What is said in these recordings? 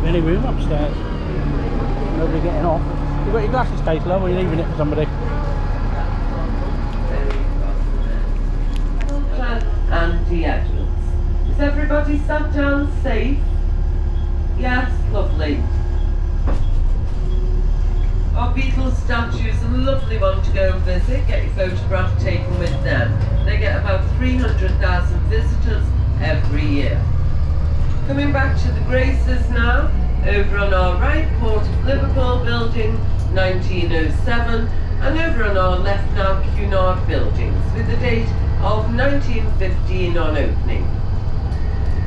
Any room upstairs. Nobody getting off. You've got your glasses case, love, or you're leaving it for somebody? And the entrance. Is everybody sat down safe? Yes, lovely. Our Beatles statue is a lovely one to go and visit. Get your photograph taken with them. They get about 300,000 visitors every year. Coming back to the Graces now. Over on our right, Port of Liverpool building, 1907. And over on our left now, Cunard buildings, with the date of 1915 on opening.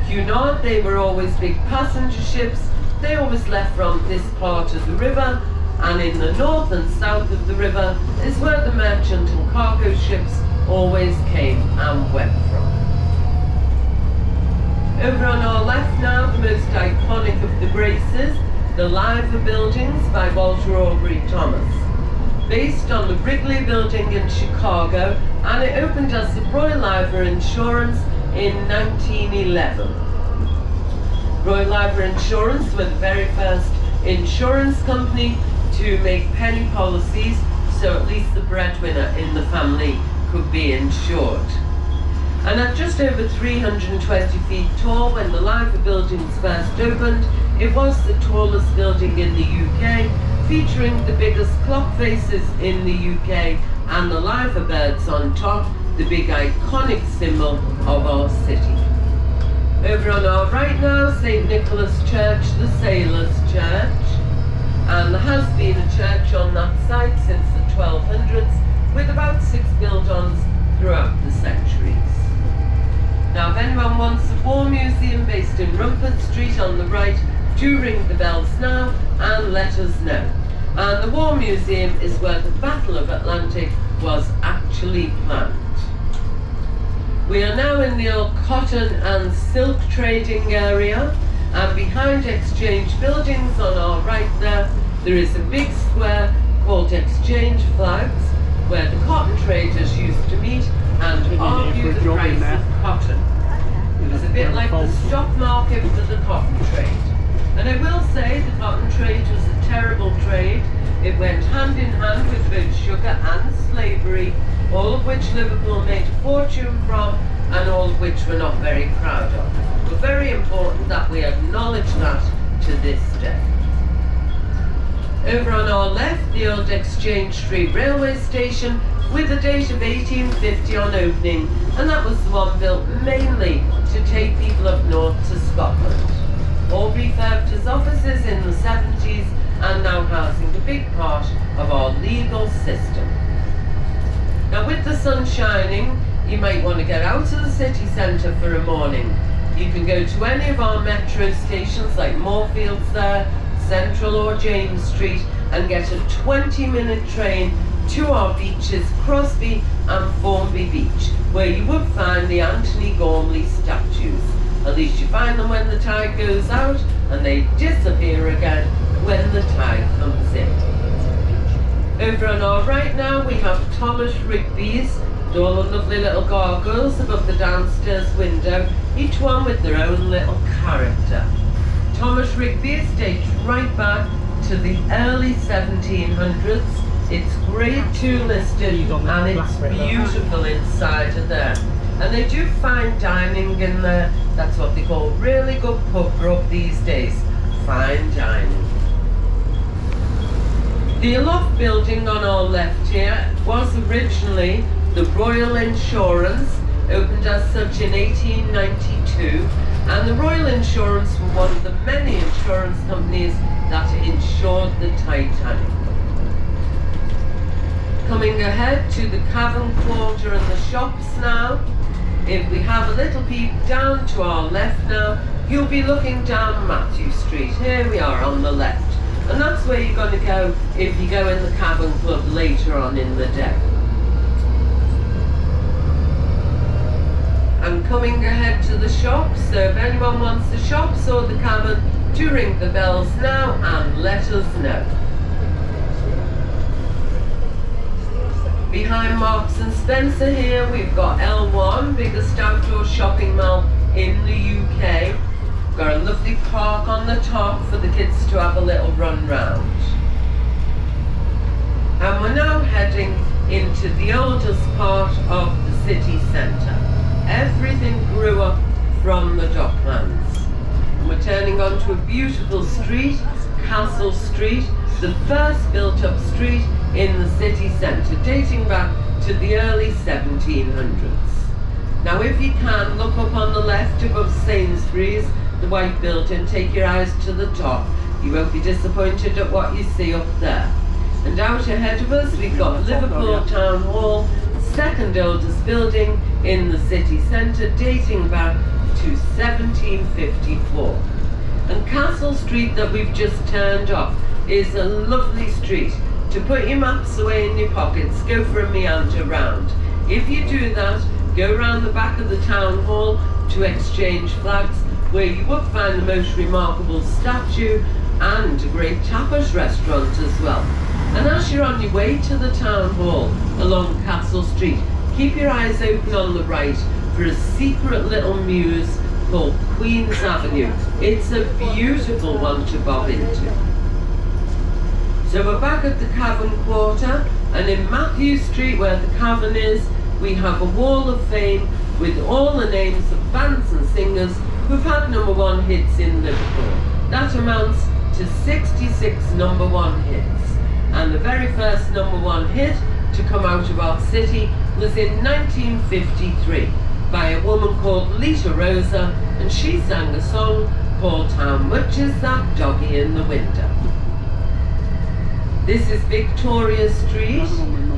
Cunard, they were always big passenger ships. They always left from this part of the river, and in the north and south of the river is where the merchant and cargo ships always came and went from. Over on our left now, the most iconic of the Graces, the Liver buildings by Walter Aubrey Thomas. Based on the Wrigley building in Chicago, and it opened as the Royal Liver Insurance in 1911. Royal Liver Insurance were the very first insurance company to make penny policies, so at least the breadwinner in the family could be insured. And at just over 320 feet tall, when the Liver buildings first opened, it was the tallest building in the UK, featuring the biggest clock faces in the UK and the Liver birds on top, the big iconic symbol of our city. Over on our right now, St. Nicholas Church, the Sailors' Church. And there has been a church on that site since the 1200s, with about 6 build-ons throughout the centuries. Now, if anyone wants a war museum based in Rumford Street on the right, do ring the bells now and let us know. And the War Museum is where the Battle of Atlantic was actually planned. We are now in the old cotton and silk trading area, and behind Exchange buildings on our right there is a big square called Exchange Flags, where the cotton traders used to meet and argue the price of cotton. It was a bit like the stock market for the cotton trade. And I will say the cotton trade was a terrible trade. It went hand in hand with both sugar and slavery, all of which Liverpool made a fortune from, and all of which we're not very proud of. But very important that we acknowledge that to this day. Over on our left, the old Exchange Street railway station, with a date of 1850 on opening, and that was the one built mainly to take people up north to Scotland. All refurbed as offices in the 70s, and now housing a big part of our legal system. Now, with the sun shining, you might want to get out of the city centre for a morning. You can go to any of our metro stations like Moorfields there, Central or James Street, and get a 20-minute train to our beaches, Crosby and Formby Beach, where you would find the Anthony Gormley statues. At least you find them when the tide goes out, and they disappear again when the tide comes in. Over on our right now, we have Thomas Rigby's, with all the lovely little gargoyles above the downstairs window, each one with their own little character. Thomas Rigby dates right back to the early 1700s. It's grade 2 listed, and it's beautiful inside of there. And they do fine dining in there. That's what they call really good pub grub these days, fine dining. The aloft building on our left here was originally the Royal Insurance, opened as such in 1892, and the Royal Insurance were one of the many insurance companies that insured the Titanic. Coming ahead to the Cavern quarter and the shops now, if we have a little peep down to our left now, you'll be looking down Matthew Street. Here we are on the left, and that's where you're going to go if you go in the Cavern Club later on in the day. And coming ahead to the shops, so if anyone wants the shops or the Cavern, do ring the bells now and let us know. Behind Marks and Spencer here, we've got L1, biggest outdoor shopping mall in the UK. Got a lovely park on the top for the kids to have a little run round. And we're now heading into the oldest part of the city centre. Everything grew up from the Docklands. And we're turning onto a beautiful street, Castle Street, the first built-up street in the city centre, dating back to the early 1700s. Now if you can, look up on the left above Sainsbury's, the white building, take your eyes to the top. You won't be disappointed at what you see up there. And out ahead of us we've got Liverpool Town Hall, second oldest building in the city centre, dating back to 1754. And Castle Street that we've just turned off is a lovely street to put your maps away in your pockets, go for a meander round. If you do that, go round the back of the town hall to exchange flags, where you would find the most remarkable statue and a great tapas restaurant as well. And as you're on your way to the town hall along Castle Street, keep your eyes open on the right for a secret little mews called Queen's Avenue. It's a beautiful one to bob into. So we're back at the Cavern quarter, and in Matthew Street, where the Cavern is, we have a wall of fame with all the names of bands and singers who've had #1 hits in Liverpool. That amounts to 66 #1 hits. And the very first #1 hit to come out of our city was in 1953 by a woman called Lita Rosa, and she sang a song called How Much Is That Doggy in the Window? This is Victoria Street.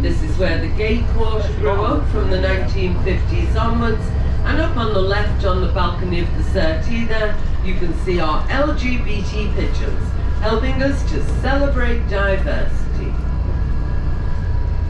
This is where the gay quarter grew up from the 1950s onwards, and up on the left on the balcony of the settee there you can see our LGBT pictures helping us to celebrate diversity.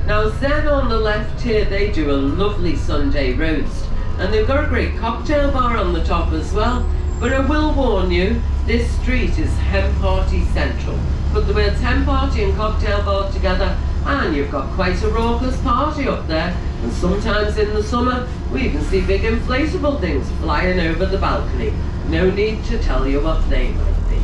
Now Zen on the left here, they do a lovely Sunday roast, and they've got a great cocktail bar on the top as well. But I will warn you, this street is hen party central. Put the words hen party and cocktail bar together and you've got quite a raucous party up there. And sometimes in the summer we even see big inflatable things flying over the balcony. No need to tell you what they might be.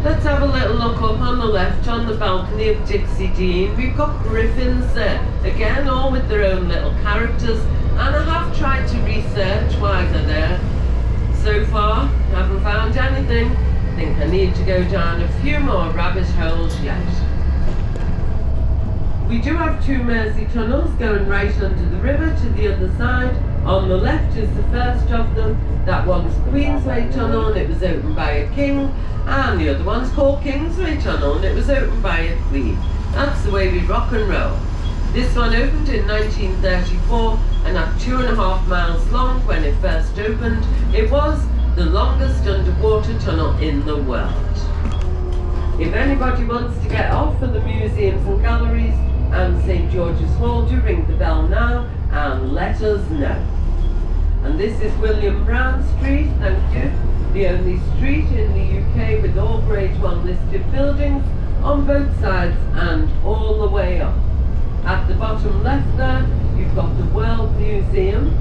Let's have a little look up on the left on the balcony of Dixie Dean. We've got griffins there, again all with their own little characters, and I have tried to research why they're there. So far, haven't found anything. I think I need to go down a few more rabbit holes yet. We do have two Mersey tunnels going right under the river to the other side. On the left is the first of them. That one's Queensway Tunnel and it was opened by a king. And the other one's called Kingsway Tunnel and it was opened by a queen. That's the way we rock and roll. This one opened in 1934 and at 2.5 miles long when it first opened, it was the longest underwater tunnel in the world. If anybody wants to get off for the museums and galleries and St George's Hall, do ring the bell now and let us know. And this is William Brown Street, thank you. The only street in the UK with all Grade 1 listed buildings on both sides and all the way up. At the bottom left there, you've got the World Museum,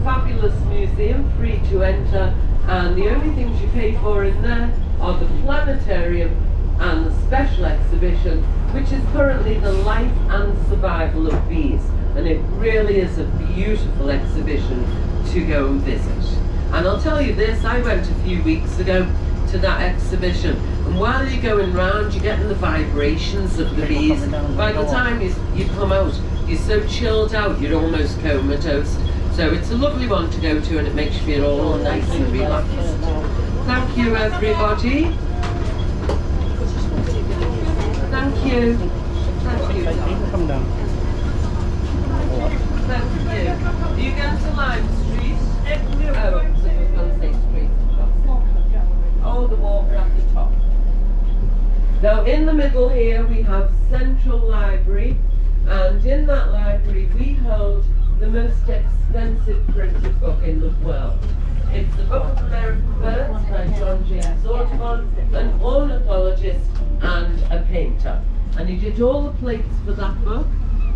fabulous museum, free to enter, and the only things you pay for in there are the planetarium and the special exhibition, which is currently the life and survival of bees. And it really is a beautiful exhibition to go and visit. And I'll tell you this, I went a few weeks ago to that exhibition, and while you're going round you're getting the vibrations of the bees. By the time you come out, you're so chilled out you're almost comatose. So it's a lovely one to go to and it makes you feel all nice and relaxed. Thank you everybody. Thank you. Thank you. Come down. Thank you. Are you going to Lime Street? Oh, I was going to say Street. Oh, the walker at the top. Now in the middle here we have Central Library, and in that library we hold the most expensive printed book in the world. It's the Book of American Birds by John James Audubon, an ornithologist and a painter. and he did all the plates for that book.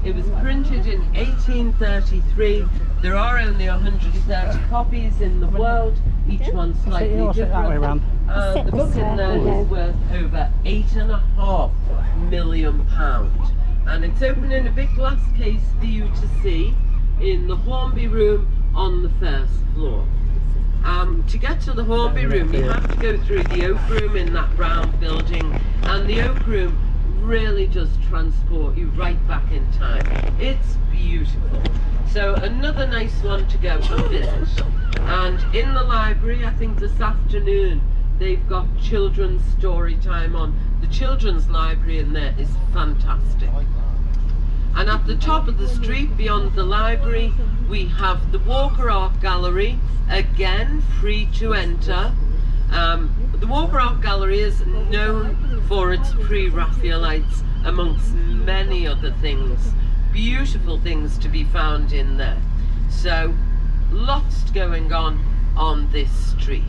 It was printed in 1833. There are only 130 copies in the world, each one slightly different. The book in there is worth over £8.5 million. And it's open in a big glass case for you to see in the Hornby room on the first floor. To get to the Hornby room, you have to go through the oak room in that brown building, and the oak room really does transport you right back in time. It's beautiful. So another nice one to go and visit. And in the library, I think this afternoon, they've got children's story time on. The children's library in there is fantastic. And at the top of the street beyond the library, we have the Walker Art Gallery, again free to enter. The Walker Art Gallery is known for its pre-Raphaelites, amongst many other things. Beautiful things to be found in there. So, lots going on this street.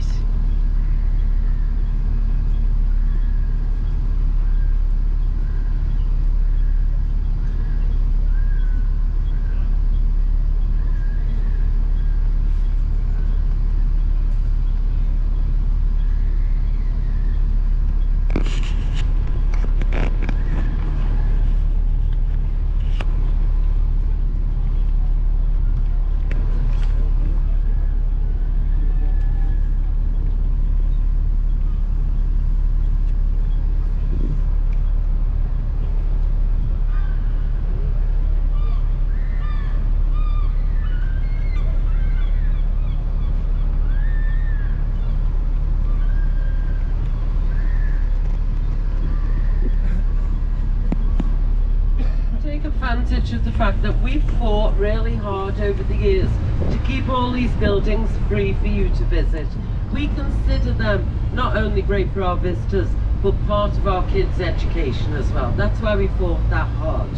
Of the fact that we've fought really hard over the years to keep all these buildings free for you to visit. We consider them not only great for our visitors, but part of our kids' education as well. That's why we fought that hard.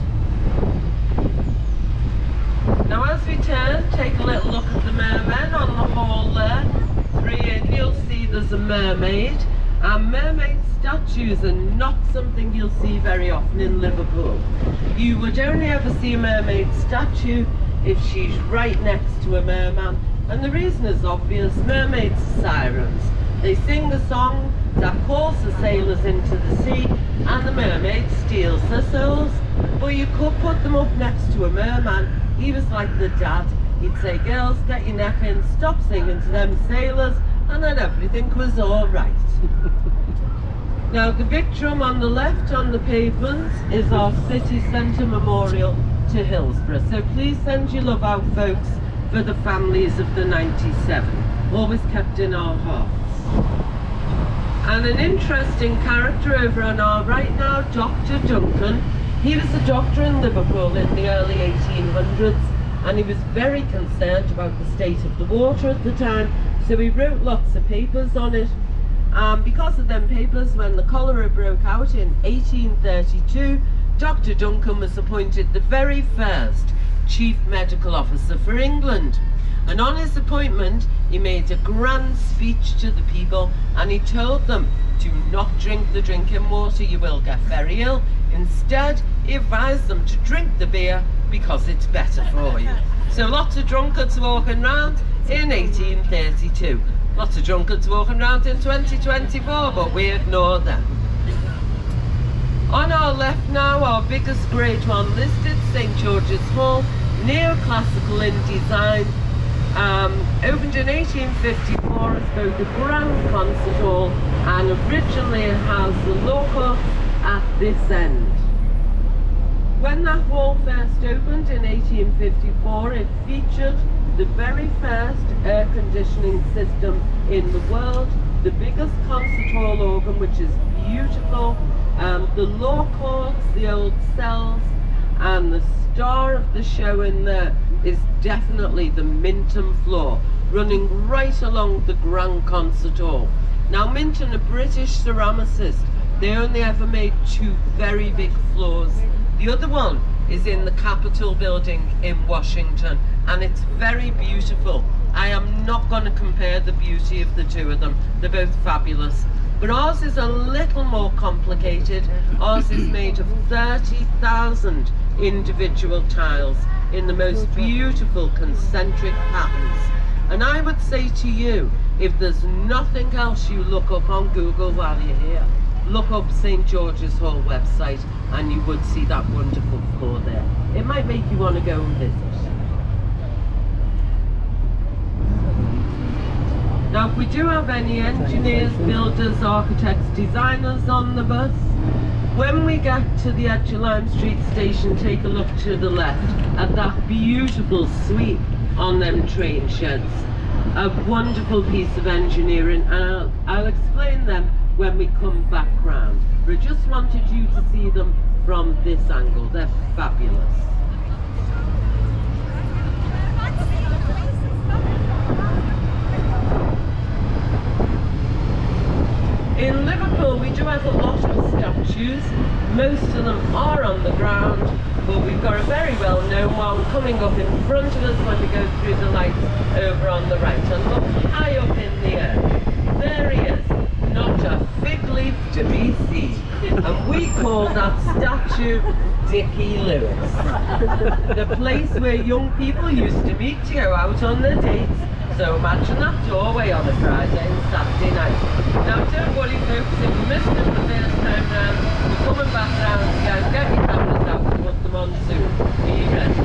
Now as we turn, take a little look at the mermen on the hall there. 3 in, you'll see there's a mermaid. And mermaid statues are not something you'll see very often in Liverpool. You would only ever see a mermaid statue if she's right next to a merman. And the reason is obvious, mermaids are sirens. They sing the song that calls the sailors into the sea, and the mermaid steals their souls. But you could put them up next to a merman. He was like the dad. He'd say, girls, get your neck in, stop singing to them sailors, and then everything was all right. Now the big drum on the left on the pavement is our city centre memorial to Hillsborough. So please send your love out, folks, for the families of the 97. Always kept in our hearts. And an interesting character over on our right now, Dr. Duncan. He was a doctor in Liverpool in the early 1800s, and he was very concerned about the state of the water at the time, so he wrote lots of papers on it. Because of them papers, when the cholera broke out in 1832, Dr. Duncan was appointed the very first Chief Medical Officer for England. And on his appointment, he made a grand speech to the people, and he told them, do not drink the drinking water, you will get very ill. Instead, he advised them to drink the beer because it's better for you. So lots of drunkards walking around in 1832. Lots of drunkards walking around in 2024, but we ignore them. On our left now, our biggest Grade 1 listed, St George's Hall, neoclassical in design, opened in 1854 as both a grand concert hall, and originally it housed the law courts at this end. When that hall first opened in 1854, it featured the very first air conditioning system in the world, the biggest concert hall organ, which is beautiful, the law courts, the old cells, and the star of the show in there is definitely the Minton floor, running right along the Grand Concert Hall. Now Minton are British ceramicists. They only ever made 2 very big floors. The other one is in the Capitol building in Washington, and it's very beautiful. I am not going to compare the beauty of the 2 of them. They're both fabulous. But ours is a little more complicated. Ours is made of 30,000 individual tiles in the most beautiful concentric patterns. And I would say to you, if there's nothing else you look up on Google while you're here, look up St. George's Hall website and you would see that wonderful floor there. It might make you want to go and visit. Now, if we do have any engineers, builders, architects, designers on the bus, when we get to the edge of Lime Street station, take a look to the left at that beautiful sweep on them train sheds. A wonderful piece of engineering, and I'll explain them when we come back round. But I just wanted you to see them from this angle. They're fabulous. In Liverpool we do have a lot of statues. Most of them are on the ground, but we've got a very well-known one coming up in front of us when we go through the lights over on the right. And look high up in the air. There he is, not a fig leaf to be seen. And we call that statue Dickie Lewis. The place where young people used to meet to go out on their dates. So imagine that doorway on a Friday and Saturday night. Now don't worry folks, if you missed it the first time round, we're coming back round again. Get your cameras out and put them on soon. Are you ready?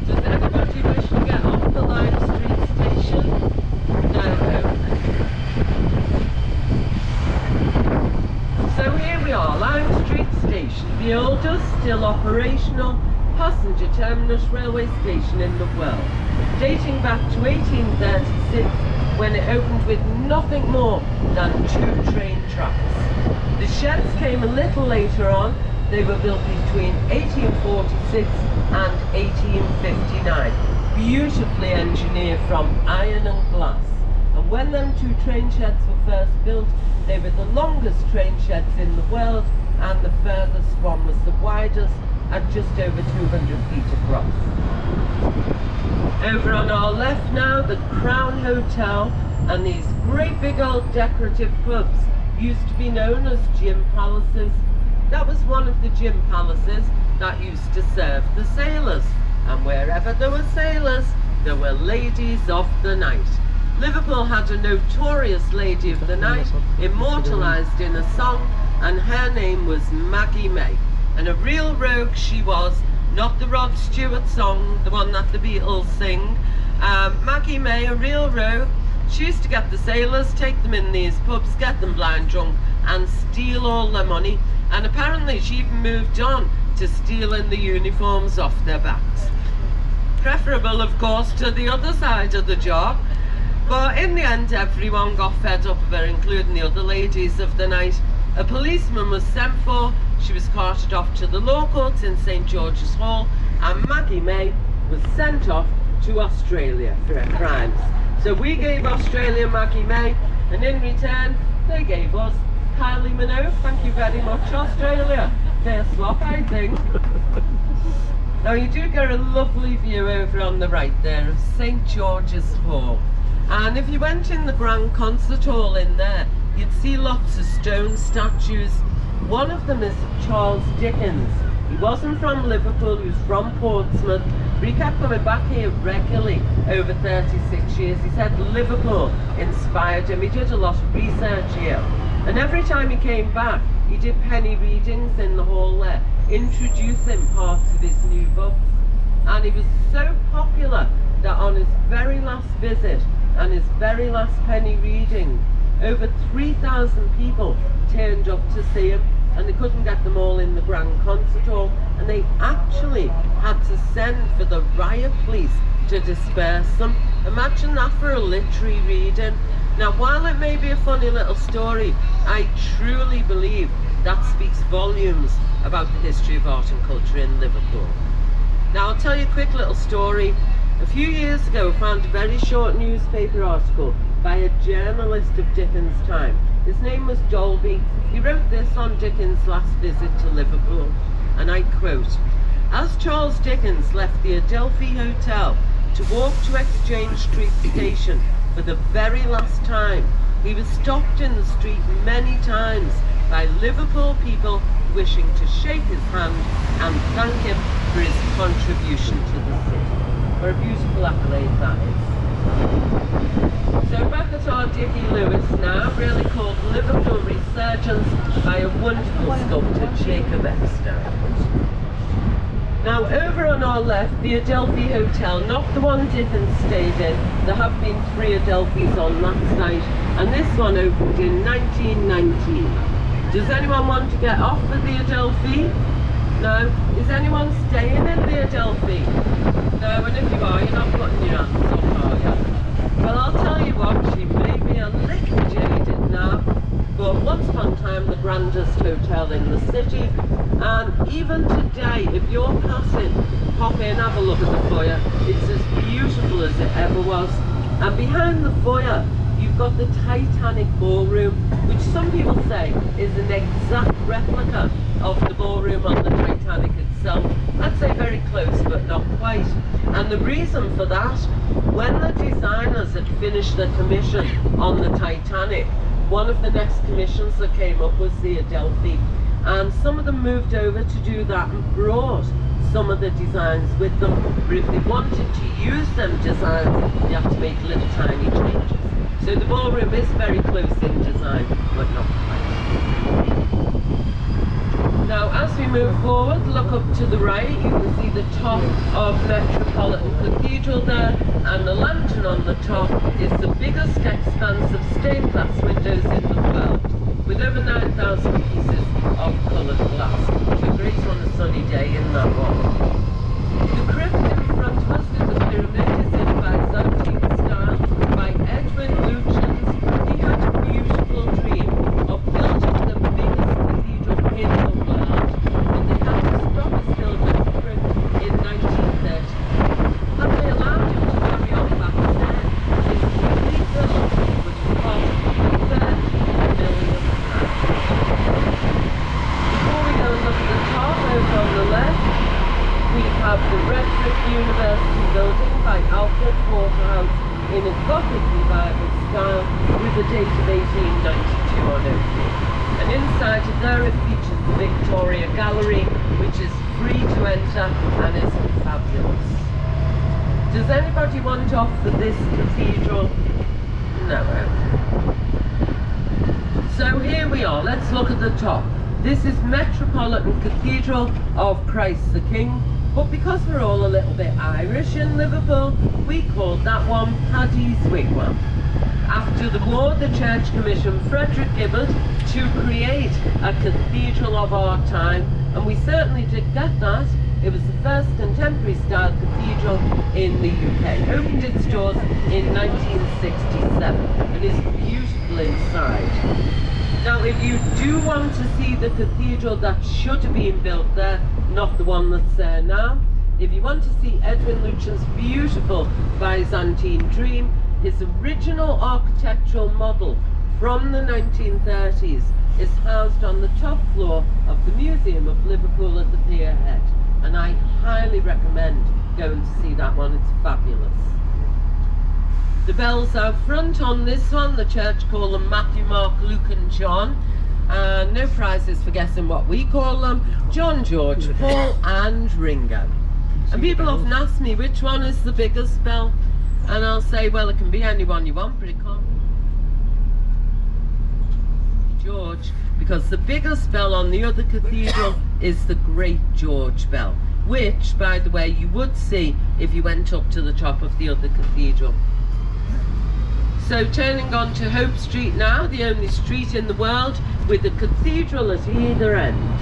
Does everybody wish to get off the Lime Street station? No. So here we are, Lime Street station, the oldest, still operational passenger terminus railway station in the world, dating back to 1836 when it opened with nothing more than 2 train tracks. The sheds came a little later on. They were built between 1846 and 1859, beautifully engineered from iron and glass. And when them 2 train sheds were first built, they were the longest train sheds in the world, and the furthest one was the widest, at just over 200 feet across. Over on our left now, the Crown Hotel, and these great big old decorative pubs used to be known as gym palaces. That was one of the gym palaces that used to serve the sailors, and wherever there were sailors, there were ladies of the night. Liverpool had a notorious lady of the night, immortalised in a song, and her name was Maggie May. And a real rogue she was, not the Rod Stewart song, the one that the Beatles sing. Maggie May, a real rogue. She used to get the sailors, take them in these pubs, get them blind drunk, and steal all their money. And apparently she even moved on to stealing the uniforms off their backs. Preferable, of course, to the other side of the job. But in the end, everyone got fed up of her, including the other ladies of the night. A policeman was sent for. She was carted off to the law courts in St. George's Hall, and Maggie May was sent off to Australia for her crimes. So we gave Australia Maggie May, and in return, they gave us Kylie Minogue. Thank you very much, Australia. Fair swap, I think. Now you do get a lovely view over on the right there of St. George's Hall. And if you went in the Grand Concert Hall in there, you'd see lots of stone statues. One of them is Charles Dickens. He wasn't from Liverpool, he was from Portsmouth, but he kept coming back here regularly over 36 years. He said Liverpool inspired him. He did a lot of research here. And every time he came back, he did penny readings in the hall there, introducing parts of his new books. And he was so popular that on his very last visit and his very last penny reading, over 3,000 people turned up to see him, and they couldn't get them all in the Grand Concert Hall, and they actually had to send for the riot police to disperse them. Imagine that for a literary reading. Now, while it may be a funny little story, I truly believe that speaks volumes about the history of art and culture in Liverpool. Now, I'll tell you a quick little story. A few years ago, I found a very short newspaper article by a journalist of Dickens' time. His name was Dolby. He wrote this on Dickens' last visit to Liverpool, and I quote, "As Charles Dickens left the Adelphi Hotel to walk to Exchange Street Station for the very last time, He was stopped in the street many times by Liverpool people wishing to shake his hand and thank him for his contribution to the city. What a beautiful accolade that is. So back at our Dickie Lewis now, really called Liverpool Resurgence by a wonderful sculptor, Jacob Eckstone. Now over on our left, the Adelphi Hotel, not the one Dickens stayed in. There have been 3 Adelphis on that site, and this one opened in 1919. Does anyone want to get off at the Adelphi? No? Is anyone staying in the Adelphi? No, and if you are, you're not putting your hands up, are you? Well, I'll tell you what, she may be a little jaded now, but once upon a time the grandest hotel in the city, and even today, if you're passing, pop in, have a look at the foyer. It's as beautiful as it ever was. And behind the foyer, you've got the Titanic ballroom, which some people say is an exact replica of the ballroom on the Titanic itself. I'd say very close, but not quite. And the reason for that, when the designers had finished the commission on the Titanic, one of the next commissions that came up was the Adelphi. And some of them moved over to do that and brought some of the designs with them. But if they wanted to use them designs, you have to make little tiny changes. So the ballroom is very close in design, but not quite. Now as we move forward, look up to the right, you can see the top of Metropolitan Cathedral there, and the lantern on the top is the biggest expanse of stained glass windows in the world, with over 9,000 pieces of coloured glass. So great on a sunny day in that one. The crypt in front of us with the pyramid is in Byzantine style by Edwin Lutyens. He had a beautiful dream of building the biggest cathedral in the world, but they had to stop his building the crypt in 1930. Had they allowed him to carry on back then, his cathedral would have cost £30 million. Before we go and look at the top, over on the left, we have the Red Brick University building by alto in a Gothic revival style with a date of 1892 on opening. And inside of there it features the Victoria Gallery, which is free to enter and is fabulous. Does anybody want off for this cathedral? No. So here we are, let's look at the top. This is Metropolitan Cathedral of Christ the King, but because we're all a little bit Irish in Liverpool, we called that one Paddy's Wigwam. After the war, the church commissioned Frederick Gibbard to create a cathedral of our time, and we certainly did get that. It was the first contemporary style cathedral in the UK. Opened its doors in 1967 and is beautiful inside. Now if you do want to see the cathedral that should have been built there, not the one that's there now, if you want to see Edwin Lutyens' beautiful Byzantine dream, his original architectural model from the 1930s is housed on the top floor of the Museum of Liverpool at the Pier Head, and I highly recommend going to see that one. It's fabulous. The bells out front on this one, the church call them Matthew, Mark, Luke and John. No prizes for guessing what we call them. John, George, Paul and Ringo. And people often ask me which one is the biggest bell, and I'll say, well, it can be any one you want, but it can't be George, because the biggest bell on the other cathedral is the Great George Bell, which, by the way, you would see if you went up to the top of the other cathedral. So turning on to Hope Street now, the only street in the world with a cathedral at either end.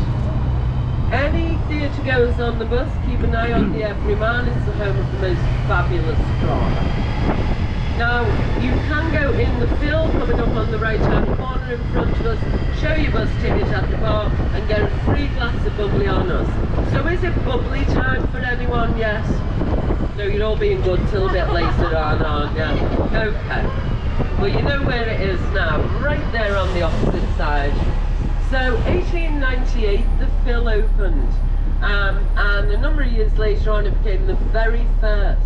Any theatre goers on the bus, keep an eye on the Everyman. It's the home of the most fabulous drama. Now, you can go in the fill, coming up on the right hand corner in front of us, show your bus ticket at the bar and get a free glass of bubbly on us. So is it bubbly time for anyone? Yes? No, you're all being good till a bit later on, aren't you? Okay. Well, you know where it is now, right there on the opposite side. So 1898 the Phil opened, and a number of years later on it became the very first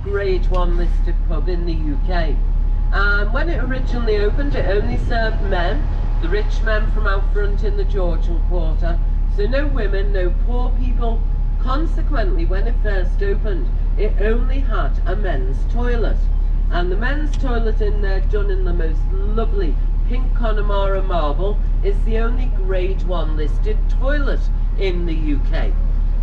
Grade 1 listed pub in the UK. When it originally opened, it only served men, the rich men from out front in the Georgian quarter, so no women, no poor people. Consequently, when it first opened, it only had a men's toilet. And the men's toilet in there, done in the most lovely pink Connemara marble, is the only Grade 1 listed toilet in the UK.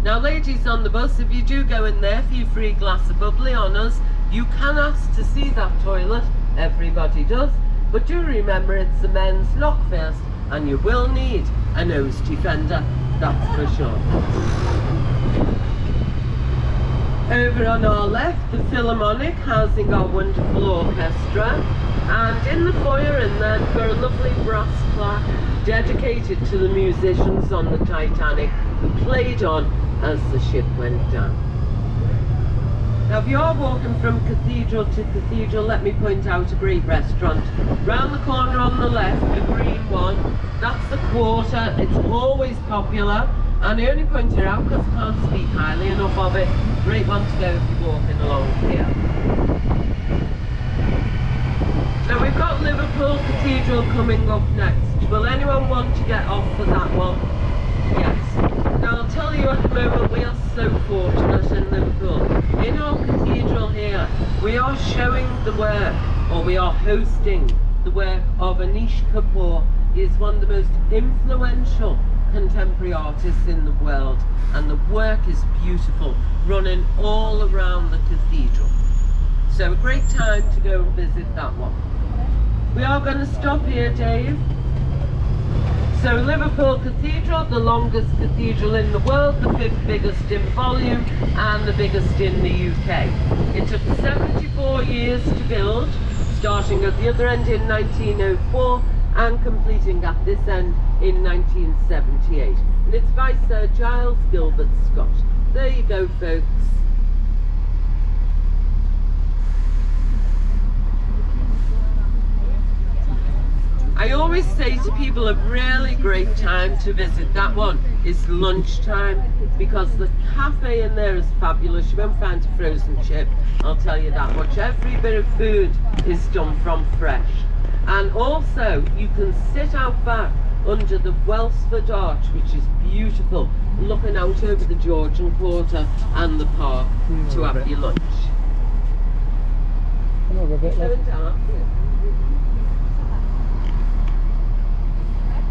Now ladies on the bus, if you do go in there for your free glass of bubbly on us, you can ask to see that toilet. Everybody does. But do remember, it's the men's, knock first, and you will need a nose defender, that's for sure. Over on our left, the Philharmonic, housing our wonderful orchestra. And in the foyer in there, we've got a lovely brass plaque dedicated to the musicians on the Titanic who played on as the ship went down. Now if you're walking from cathedral to cathedral, let me point out a great restaurant. Round the corner on the left, the green one, that's the Quarter. It's always popular, and I only point it out because I can't speak highly enough of it. Great one to go if you're walking along here. Now we've got Liverpool Cathedral coming up next. Will anyone want to get off for that one? Yes. Now I'll tell you at the moment, we are so fortunate in Liverpool. In our cathedral here, we are showing the work, or we are hosting the work of Anish Kapoor. He is one of the most influential contemporary artists in the world, and the work is beautiful, running all around the cathedral. So a great time to go and visit that one. We are going to stop here, Dave. So Liverpool Cathedral, the longest cathedral in the world, the 5th biggest in volume and the biggest in the UK. It took 74 years to build, starting at the other end in 1904 and completing at this end in 1978. And it's by Sir Giles Gilbert Scott. There you go, folks. I always say to people, a really great time to visit that one is lunchtime, because the cafe in there is fabulous. You won't find a frozen chip, I'll tell you that much. Every bit of food is done from fresh. And also, you can sit out back under the Welsford Arch, which is beautiful, looking out over the Georgian quarter and the park to have your lunch.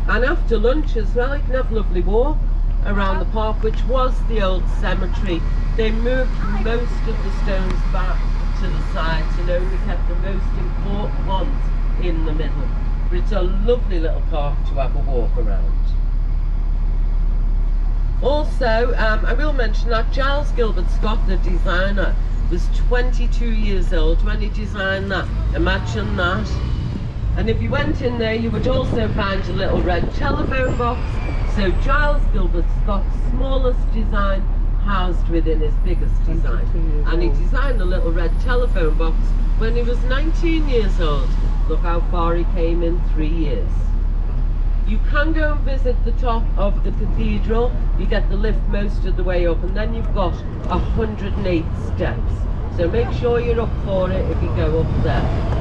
And after lunch as well, you can have a lovely walk around the park, which was the old cemetery. They moved most of the stones back to the sides and only kept the most important ones in the middle. But it's a lovely little park to have a walk around. Also, I will mention that Giles Gilbert Scott, the designer, was 22 years old when he designed that. Imagine that. And if you went in there, you would also find a little red telephone box. So Giles Gilbert Scott's smallest design housed within his biggest design. And he designed a little red telephone box when he was 19 years old. Look how far he came in 3 years. You can go and visit the top of the cathedral. You get the lift most of the way up, and then you've got 108 steps. So make sure you're up for it if you go up there.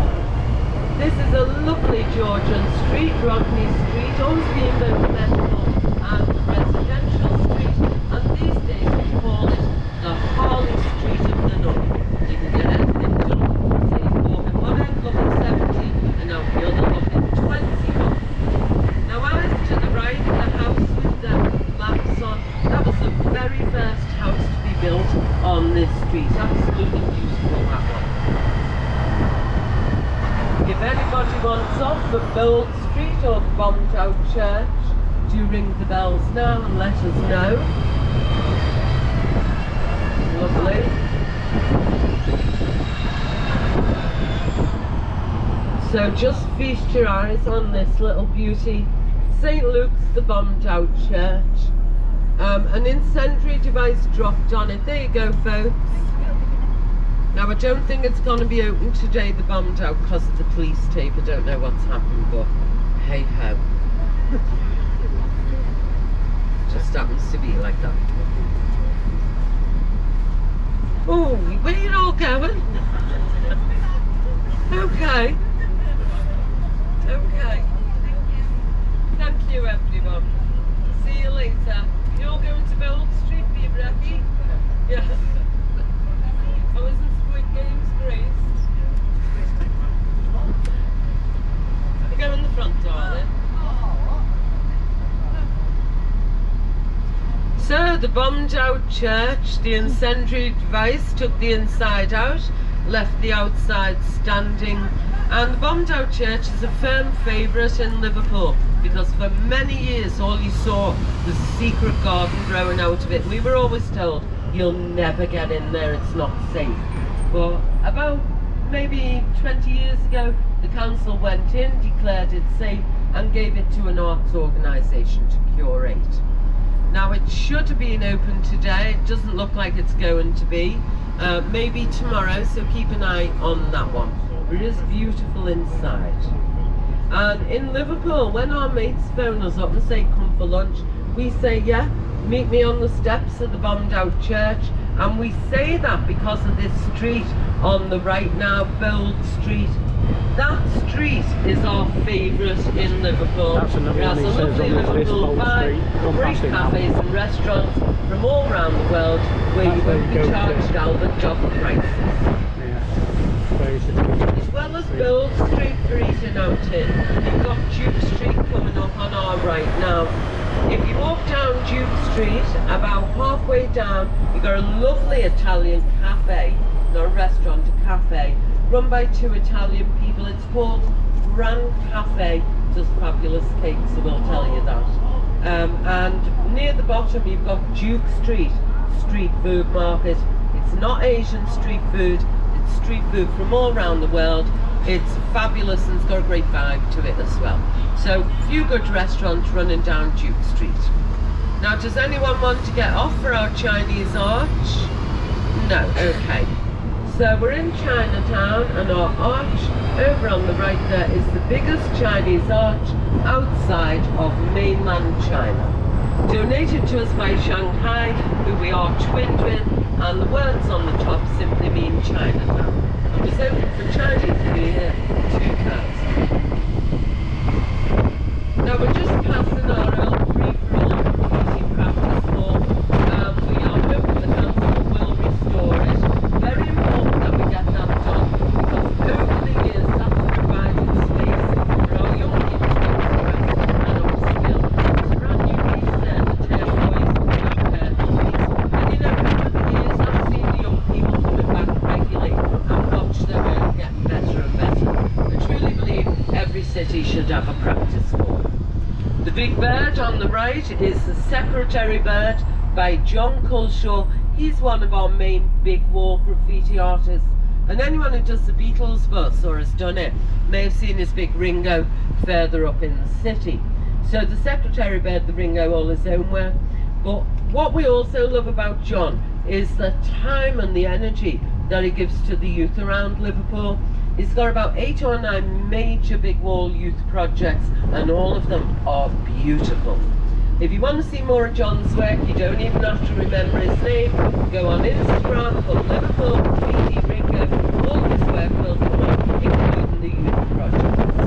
This is a lovely Georgian street, Rodney Street, always being both medical and residential street, and these days we call it the Harley Street of the North. You can get anything done. So you walk at one end looking 70 and out the other looking 21. Now as to the right, the house with the lamps on, that was the very first house to be built on this street. Absolutely beautiful, that one. If anybody wants off at Bold Street or the bombed out church, do ring the bells now and let us know. Lovely. So just feast your eyes on this little beauty. St. Luke's, the bombed out church. An incendiary device dropped on it. There you go, folks. Now I don't think it's going to be open today, the bombed out, because of the police tape. I don't know what's happened, but hey ho. Just happens to be like that. Oh, where you all going? Okay. Okay. Thank you, everyone. See you later. You're going to Bold Street for your brekkie? Yeah. Oh, isn't Squid Games great? They go in the front door, are they? So, the bombed out church, the incendiary device took the inside out, left the outside standing, and the bombed out church is a firm favourite in Liverpool because for many years all you saw was a secret garden growing out of it. We were always told, you'll never get in there, it's not safe. But about maybe 20 years ago, the council went in, declared it safe, and gave it to an arts organisation to curate. Now it should have been open today, it doesn't look like it's going to be. Maybe tomorrow, so keep an eye on that one. It is beautiful inside. And in Liverpool, when our mates phone us up and say come for lunch, we say yeah, meet me on the steps of the bombed out church. And we say that because of this street on the right now, Bold Street. That street is our favourite in Liverpool. That's another it has one a he says lovely on this Liverpool Bold vibe, Street. great cafes and restaurants from all around the world where you won't be charged Albert Job prices. Yeah, basically. As well as Bold Street for eating out in, you've got Duke Street coming up on our right now. If you walk down Duke Street, about halfway down, you've got a lovely Italian cafe, not a restaurant, a cafe, run by two Italian people. It's called Grand Cafe, does fabulous cakes, so we'll tell you that. And near the bottom you've got Duke Street, street food market. It's not Asian street food, it's street food from all around the world. It's fabulous and it's got a great vibe to it as well. So, a few good restaurants running down Duke Street. Now, does anyone want to get off for our Chinese arch? No, okay. So we're in Chinatown and our arch over on the right there is the biggest Chinese arch outside of mainland China. Donated to us by Shanghai, who we are twinned with, and the words on the top simply mean Chinatown. It was open for Chinese New Year 2000. Now we're just passing our old free-for-all community practice hall. We are hoping the council will restore it. Very important that we get that done because over the years that's provided space for our young people to express and upskill. It's a brand new piece there, the turquoise and hobbies. And you know, over the years I've seen the young people coming back regularly and watch their work get better and better. I truly believe every city should have a practice hall. The big bird on the right is the Secretary Bird by John Culshaw. He's one of our main big wall graffiti artists, and anyone who does the Beatles bus or has done it may have seen his big Ringo further up in the city. So the Secretary Bird, the Ringo, all his own work. But what we also love about John is the time and the energy that he gives to the youth around Liverpool. He's got about 8 or 9 major big wall youth projects, and all of them are beautiful. If you want to see more of John's work, you don't even have to remember his name. Go on Instagram, put Liverpool BD Ringo, all of his work will come up, including the youth projects.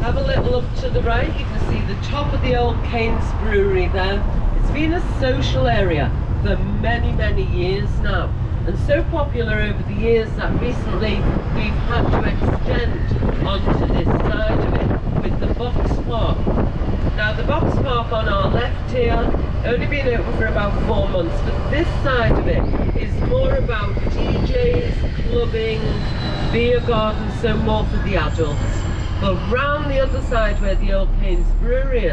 Have a little up to the right, you can see the top of the old Keynes Brewery there. It's been a social area for many, many years now, and so popular over the years that recently we've had to extend onto this side of it with the Qpark. Now the Qpark on our left here, only been open for about 4 months, but this side of it is more about DJs, clubbing, beer gardens, so more for the adults. But round the other side where the old Keynes Brewery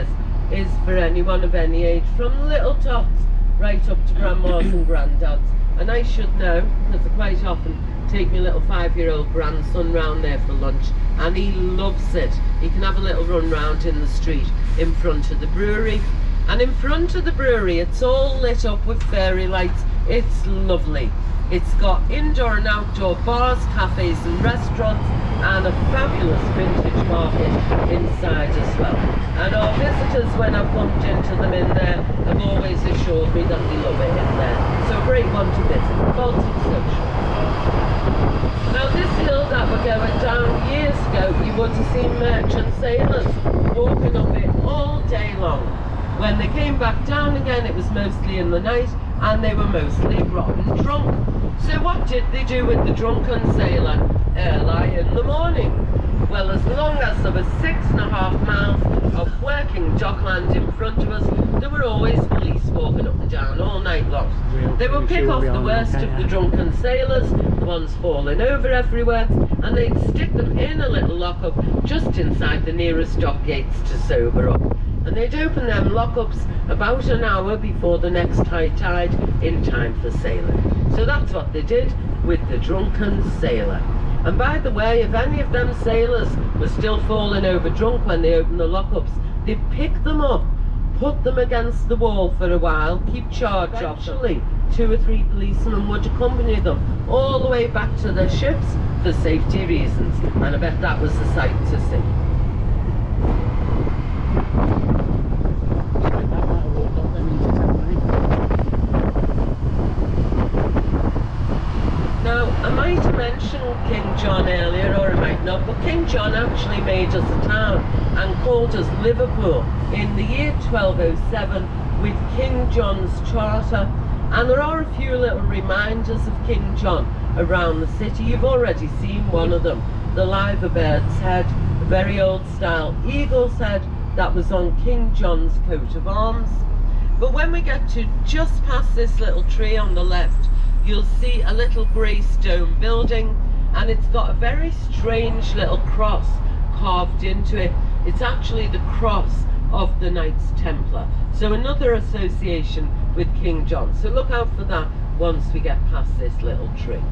is for anyone of any age, from little tots right up to grandmas and granddads. And I should know, because I quite often take my little 5-year-old grandson round there for lunch, and he loves it. He can have a little run round in the street in front of the brewery. And in front of the brewery, it's all lit up with fairy lights. It's lovely. It's got indoor and outdoor bars, cafes and restaurants, and a fabulous vintage market inside as well. And our visitors visitors, when I've bumped into them in there, have always assured me that they love it in there. So a great one to visit. Baltic Social. Now this hill that we're going down, years ago, you would have seen merchant sailors walking up it all day long. When they came back down again, it was mostly in the night, and they were mostly rotten drunk. So what did they do with the drunken sailor early in the morning? Well, as long as there was 6.5 miles of working dockland in front of us, there were always police walking up and down all night long. They would pick off the worst of the drunken sailors, the ones falling over everywhere, and they'd stick them in a little lockup just inside the nearest dock gates to sober up. And they'd open them lockups about an hour before the next high tide in time for sailing. So that's what they did with the drunken sailor. And by the way, if any of them sailors were still falling over drunk when they opened the lockups, they'd pick them up, put them against the wall for a while, keep charge of them. Eventually, 2 or 3 policemen would accompany them all the way back to their ships for safety reasons. And I bet that was a sight to see. Now, I might have mentioned King John earlier, or I might not, but King John actually made us a town and called us Liverpool in the year 1207 with King John's charter. And there are a few little reminders of King John around the city. You've already seen one of them, the liver bird's head, a very old style eagle's head that was on King John's coat of arms. But when we get to just past this little tree on the left, you'll see a little grey stone building, and it's got a very strange little cross carved into it. It's actually the cross of the Knights Templar. So another association with King John. So look out for that once we get past this little tree.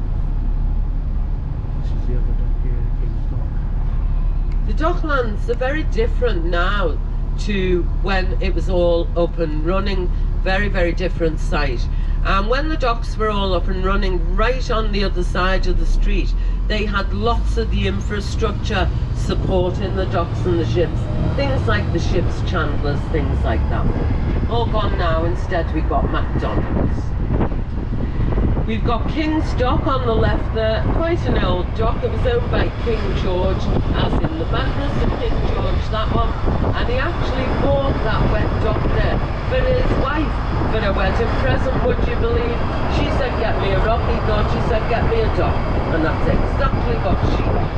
This is the other dock here, King's Dock. The Docklands are very different now to when it was all up and running. Very, very different site. And when the docks were all up and running, right on the other side of the street, they had lots of the infrastructure supporting the docks and the ships. Things like the ship's chandlers, things like that. All gone now. Instead we've got McDonald's. We've got King's Dock on the left there, quite an old dock. It was owned by King George, as in the madness of King George, that one. And he actually bought that wet dock there for his wife, for a wedding present, would you believe? She said, get me a rock. He thought she said, get me a dock. And that's exactly what she got.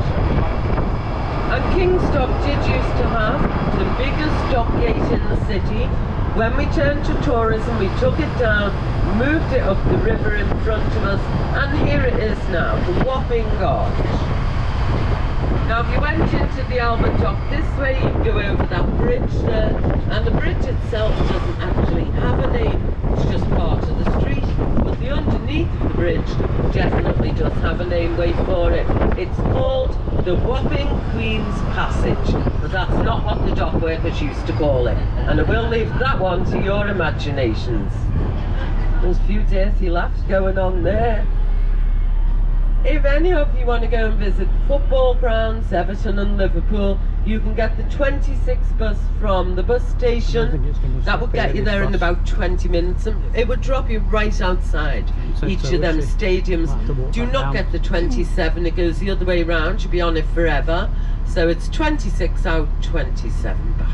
And King's Dock did used to have the biggest dock gate in the city. When we turned to tourism, we took it down, moved it up the river in front of us, and here it is now, the Whopping Gorge. Now if you went into the Albert Dock this way, you'd go over that bridge there, and the bridge itself doesn't actually have a name, it's just part of the street, but the underneath of the bridge definitely does have a name, wait for it. It's called the Whopping Queen's Passage, but that's not what the dock workers used to call it, and I will leave that one to your imaginations. There's a few dirty laughs going on there. If any of you want to go and visit the football grounds, Everton and Liverpool, you can get the 26 bus from the bus station. That will get you there in about 20 minutes, and it would drop you right outside each of them stadiums. Do not get the 27, it goes the other way around, you'll be on it forever. So it's 26 out, 27 back.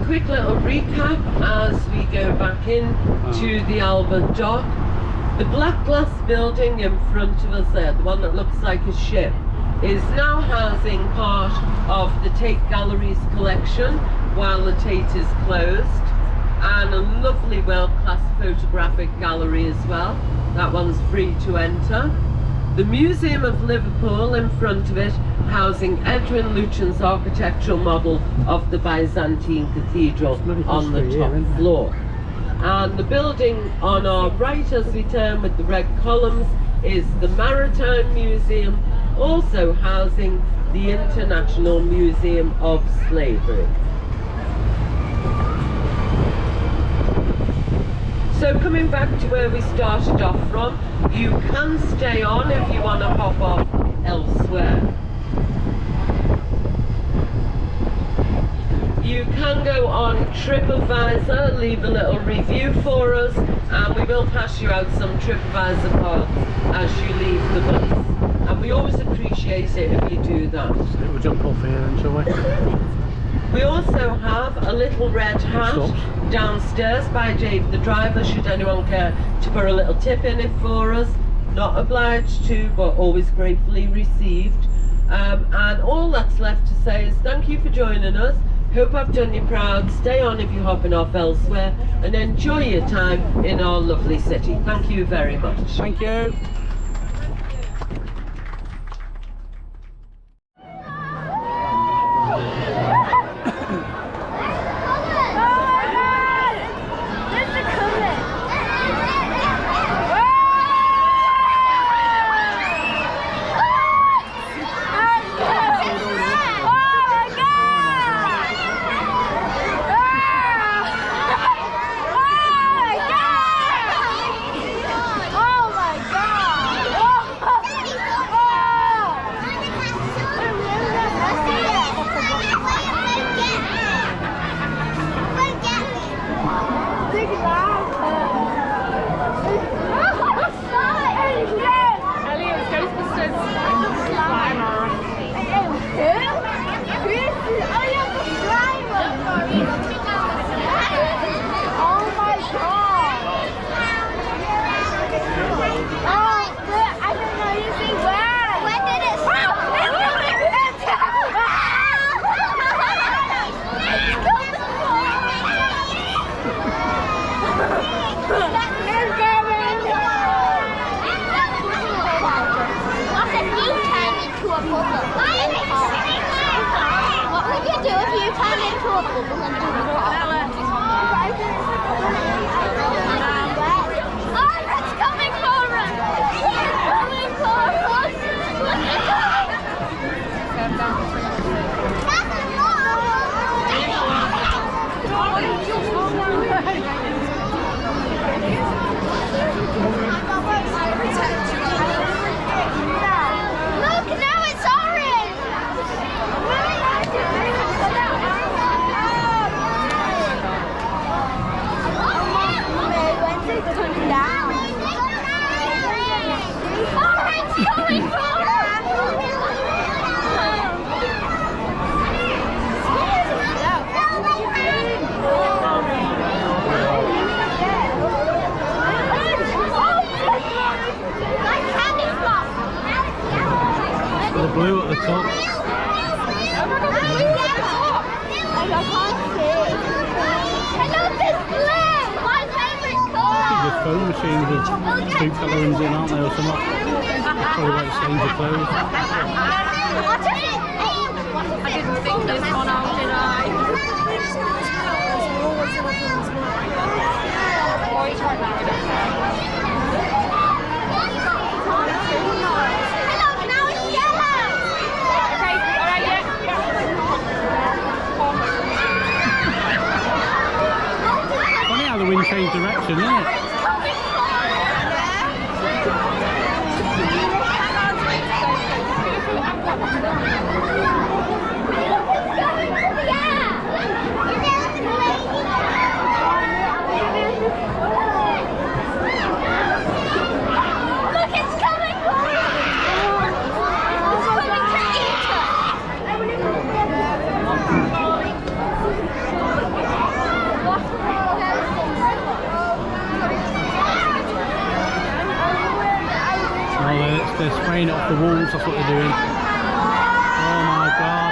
Quick little recap as we go back in to the Albert Dock. The black glass building in front of us there, the one that looks like a ship, is now housing part of the Tate Gallery's collection while the Tate is closed, and a lovely world-class photographic gallery as well. That one's free to enter. The Museum of Liverpool in front of it, housing Edwin Lutyens' architectural model of the Byzantine Cathedral on the top floor. And the building on our right as we turn with the red columns is the Maritime Museum, also housing the International Museum of Slavery. So coming back to where we started off from, you can stay on if you want to hop off elsewhere. You can go on TripAdvisor, leave a little review for us, and we will pass you out some TripAdvisor cards as you leave the bus. And we always appreciate it if you do that. So we'll jump off here then, shall we? We also have a little red hat downstairs by Dave the driver, should anyone care to put a little tip in it for us. Not obliged to, but always gratefully received. And all that's left to say is thank you for joining us. Hope I've done you proud. Stay on if you're hopping off elsewhere, and enjoy your time in our lovely city. Thank you very much. Thank you. Blue at the top. The phone machines with two colourings in, aren't they, or something? Probably like stains of clothes. I didn't think this one out, did I? Funny how the wind changed direction, isn't it? They're spraying it off the walls, that's what they're doing. Oh my god.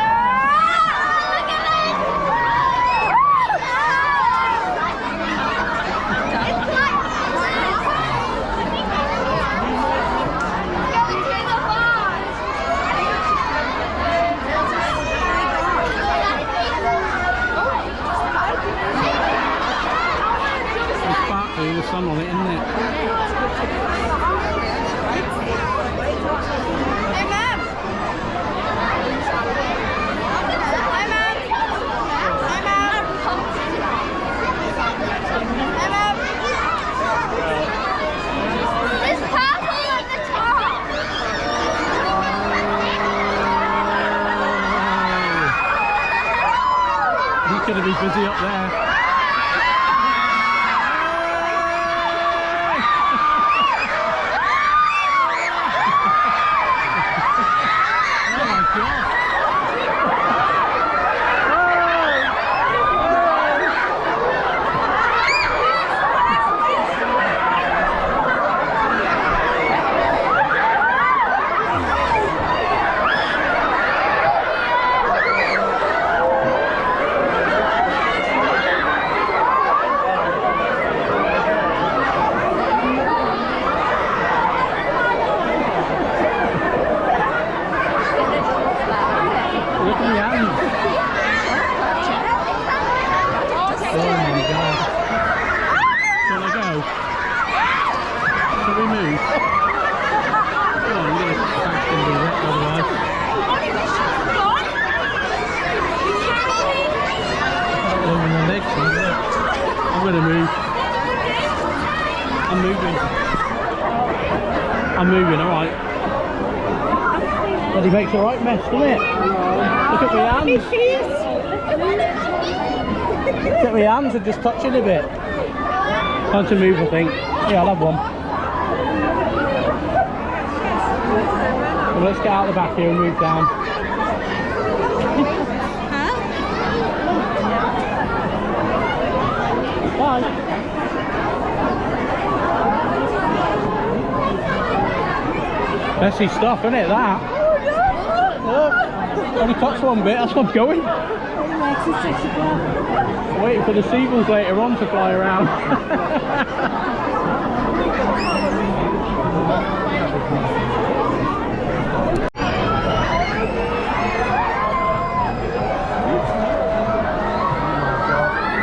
It's sparkly with the sun on it, isn't it? He's going to be busy up there. Oh my God. I'm moving, alright. But he makes a right mess, doesn't it? Look at my hands. Look at my hands are just touching a bit. Time to move, I think. Yeah, I'll have one. Well, let's get out the back here and move down. Bye. Messy stuff, isn't it, that? Look, only touched one bit, that's where I'm going. I'm waiting for the seagulls later on to fly around.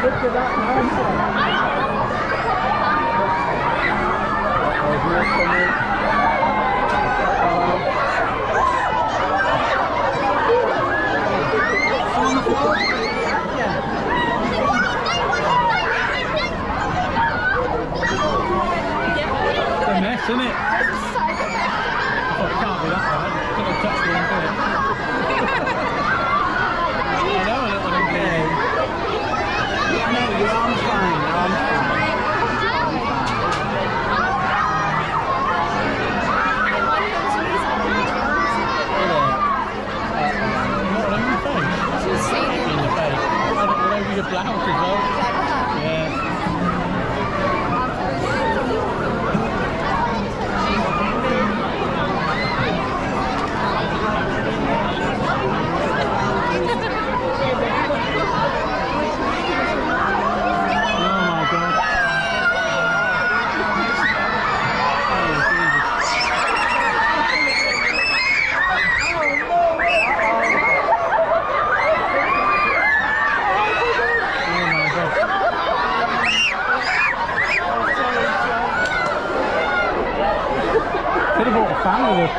Look at that, man. It's a mess, isn't it? Oh, it can't be that bad. It's going to touch me and do it. I know a little bit. No, your arm's fine. Your arm's fine. Your blouse as well. Yeah. Oh my God. Could have brought a fan with us.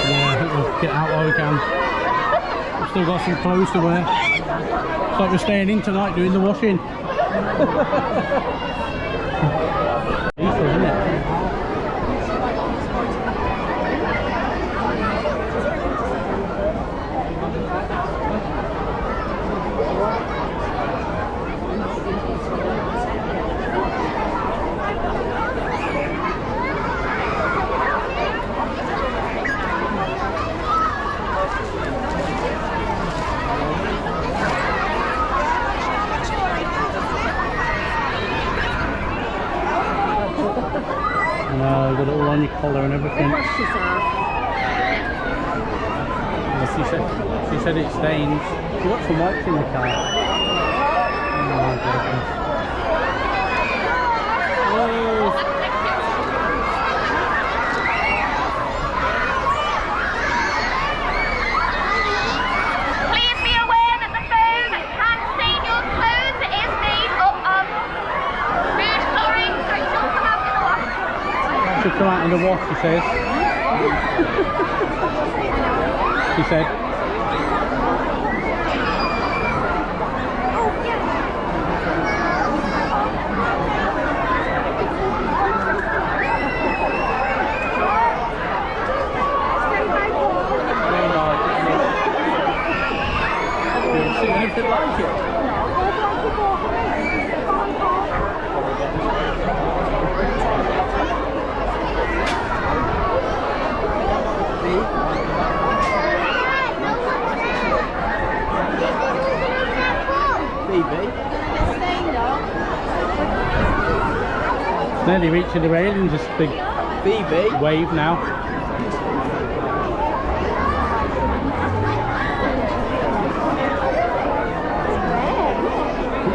Yeah, I think we'll get out while we can. We've still got some clothes to wear. It's like we're staying in tonight doing the washing. Easter, isn't it? No, you've got it all on your collar and everything. Wash this off. She said it stains. You've got some wipes in the car. Oh my goodness. Whoa. Please be aware that the foam can stain your clothes. It is made up of food chlorine, so it should come out in the wash. Should come out in the wash, she says. She said. Nearly reaching the railing, just big BB. wave now.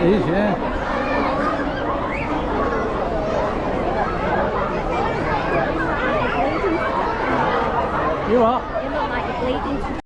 It is, yeah. You what? You look like you're bleeding.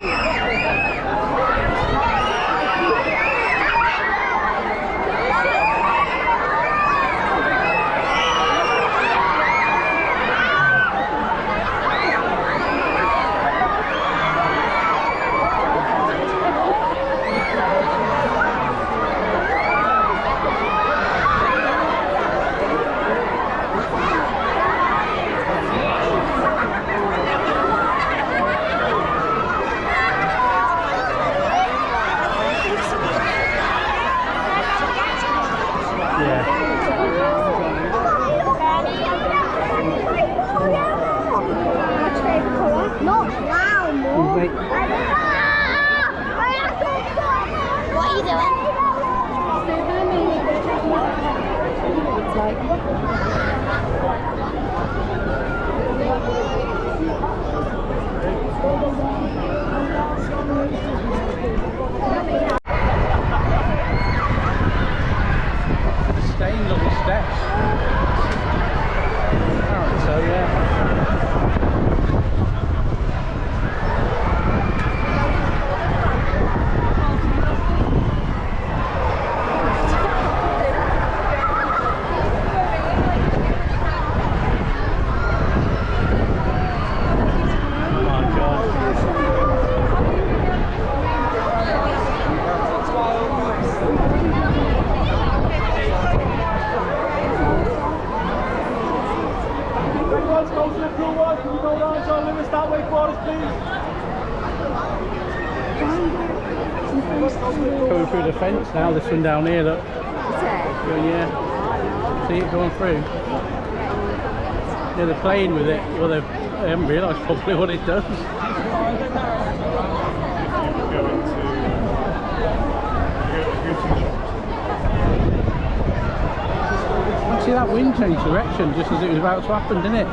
What are you doing? Stains on the steps. Apparently so, yeah. Going through the fence now, this one down here, look. Yeah. See it going through? Yeah, they're playing with it. Well, they haven't realised probably what it does. See that wind changed direction just as it was about to happen, didn't it?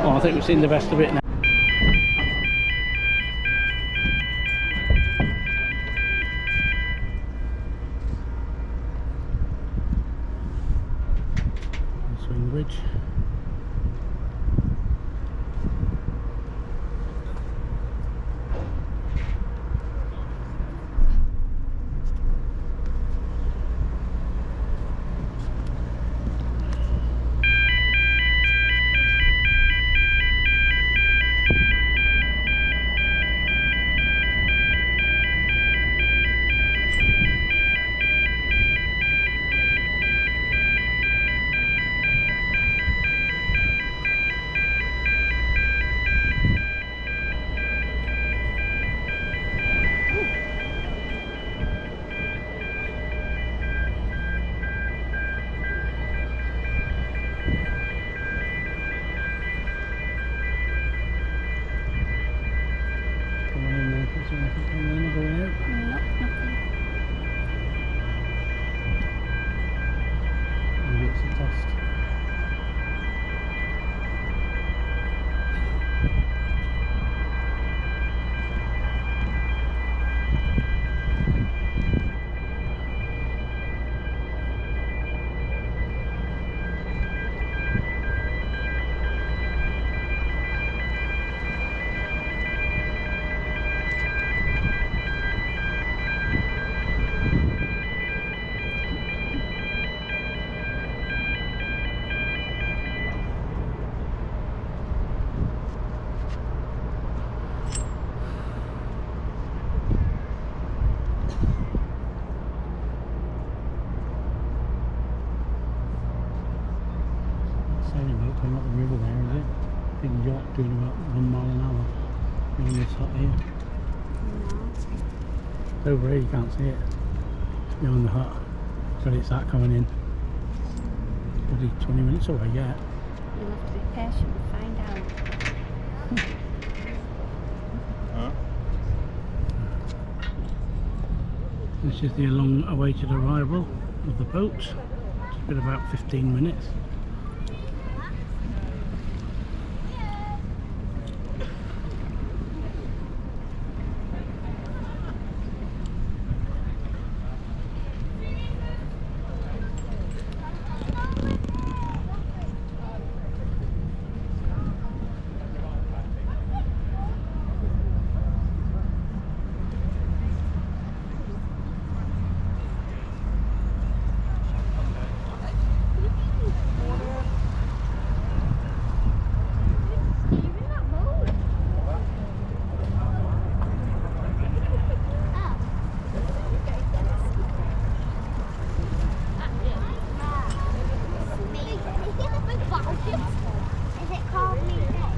Oh, I think we've seen the best of it now. Swing bridge. doing about 1 mile an hour in this hut here. Over here you can't see it. It's behind the hut. But it's that coming in. Bloody 20 minutes away yet. You'll have to be patient and find out. This is the long awaited arrival of the boat. It's been about 15 minutes.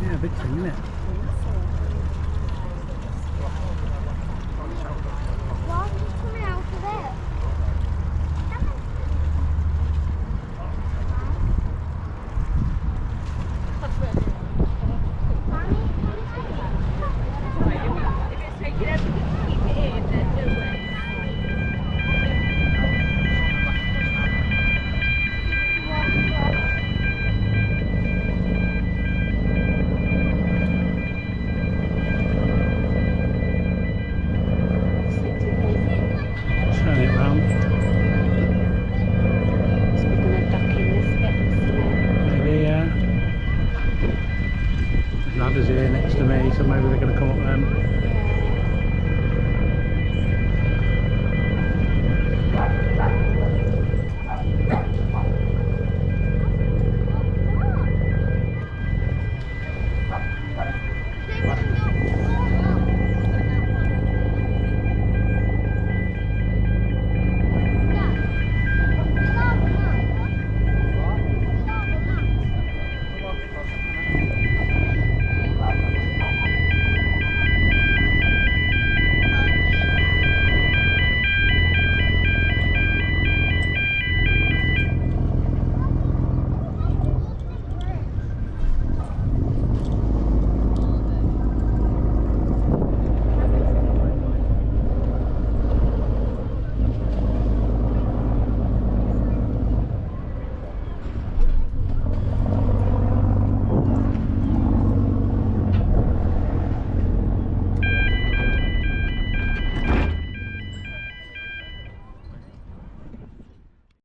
Yeah, big thing, isn't it? Water's coming out of it. Turn it round. So we're going to dock in this bit, isn't it? Maybe, There's ladders here next to me, so maybe they're going to come up them. Yeah.